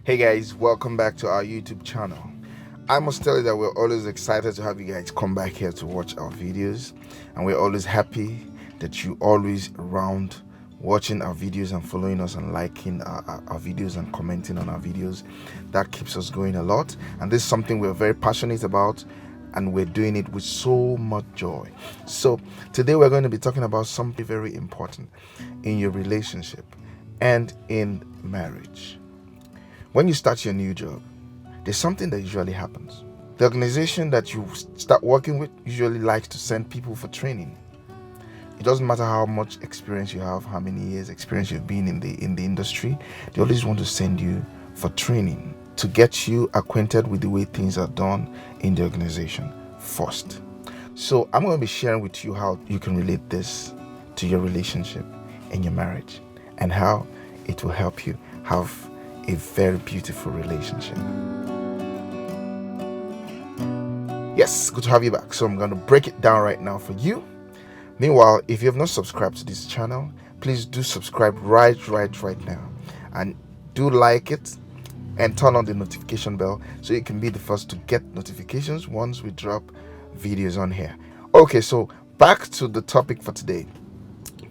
Hey guys, welcome back to our YouTube channel. I must tell you that we're always excited to have you guys come back here to watch our videos, and we're always happy that you always around watching our videos and following us and liking our videos and commenting on our videos. That keeps us going a lot, and this is something we're very passionate about, and we're doing it with so much joy. So today we're going to be talking about something very important in your relationship and in marriage. When you start your new job, there's something that usually happens. The organization that you start working with usually likes to send people for training. It doesn't matter how much experience you have, how many years experience you've been in the industry, they always want to send you for training to get you acquainted with the way things are done in the organization first. So I'm going to be sharing with you how you can relate this to your relationship and your marriage, and how it will help you have a very beautiful relationship. Yes, good to have you back. So I'm going to break it down right now for you. Meanwhile, if you have not subscribed to this channel, please do subscribe right now, and do like it and turn on the notification bell so you can be the first to get notifications once we drop videos on here. Okay, so back to the topic for today.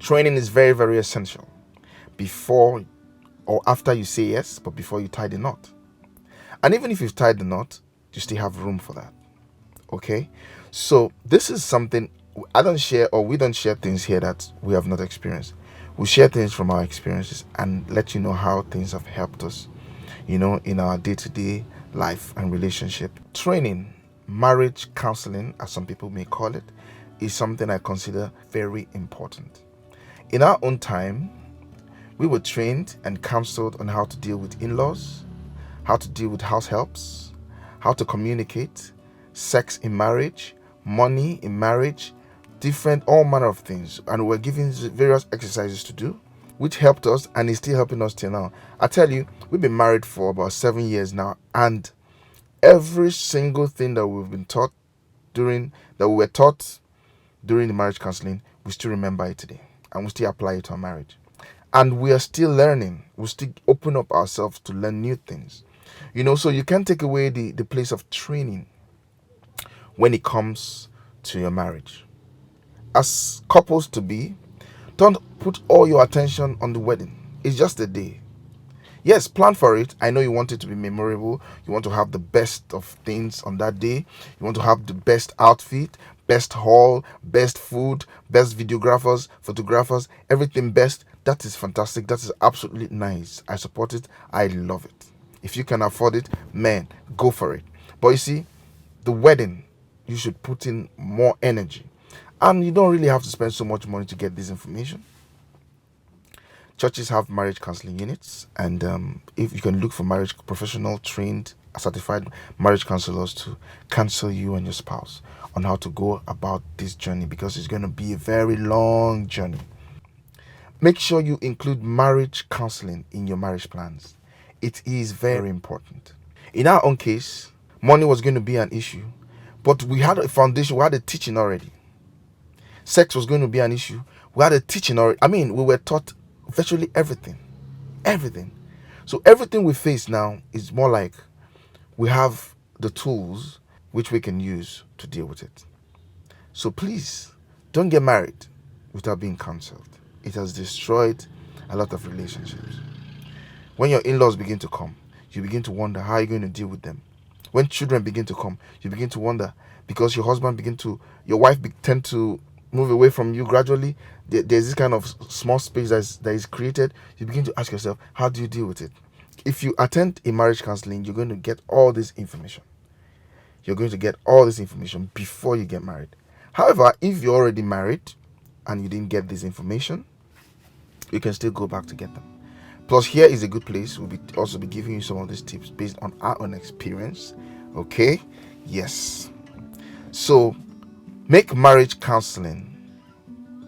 Training is very essential before or after you say yes, but before you tie the knot. And even if you've tied the knot, you still have room for that. Okay? So this is something I don't share, or we don't share things here that we have not experienced. We share things from our experiences and let you know how things have helped us, in our day-to-day life and relationship. Training, marriage counseling, as some people may call it, is something I consider very important. In our own time, we were trained and counseled on how to deal with in-laws, how to deal with house helps, how to communicate, sex in marriage, money in marriage, all manner of things. And we're given various exercises to do, which helped us and is still helping us till now. I tell you, we've been married for about 7 years now, and every single thing that we've been taught that we were taught during the marriage counseling, we still remember it today, and we still apply it to our marriage. And we are still learning. We still open up ourselves to learn new things. So you can't take away the place of training when it comes to your marriage. As couples to be, don't put all your attention on the wedding. It's just a day. Yes, plan for it. I know you want it to be memorable. You want to have the best of things on that day. You want to have the best outfit, best hall, best food, best videographers, photographers, everything best. That is fantastic. That is absolutely nice. I support it. I love it. If you can afford it, man, go for it. But you see, the wedding, you should put in more energy. And you don't really have to spend so much money to get this information. Churches have marriage counseling units, and if you can look for marriage professional, trained, certified marriage counselors to counsel you and your spouse on how to go about this journey, because it's going to be a very long journey. Make sure you include marriage counseling in your marriage plans. It is very important. In our own case, money was going to be an issue, but we had a foundation, we had a teaching already. Sex was going to be an issue, we had a teaching already. We were taught virtually everything. So everything we face now is more like we have the tools which we can use to deal with it. So please, don't get married without being counseled. It has destroyed a lot of relationships. When your in-laws begin to come, you begin to wonder how you're going to deal with them. When children begin to come, you begin to wonder, because your wife tend to move away from you gradually. There's this kind of small space that is created. You begin to ask yourself, how do you deal with it? If you attend a marriage counseling, you're going to get all this information. You're going to get all this information before you get married. However, if you're already married and you didn't get this information, you can still go back to get them. Plus, here is a good place. We'll also be giving you some of these tips based on our own experience. Okay? Yes. So, make marriage counseling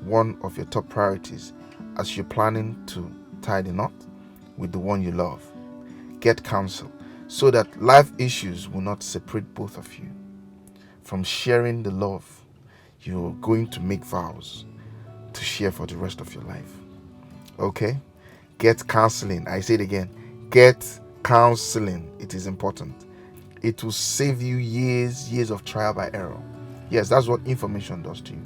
one of your top priorities as you're planning to tie the knot with the one you love. Get counsel so that life issues will not separate both of you from sharing the love you're going to make vows to share for the rest of your life. Okay? Get counseling. I say it again. Get Counseling, it is important. It will save you years of trial by error. Yes, that's what information does to you.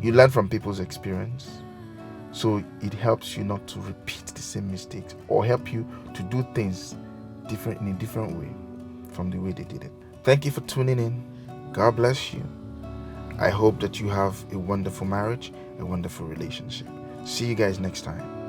You learn from people's experience, so it helps you not to repeat the same mistakes, or help you to do things different in a different way from the way they did it. Thank you for tuning in. God bless you. I hope that you have a wonderful marriage, a wonderful relationship. See you guys next time.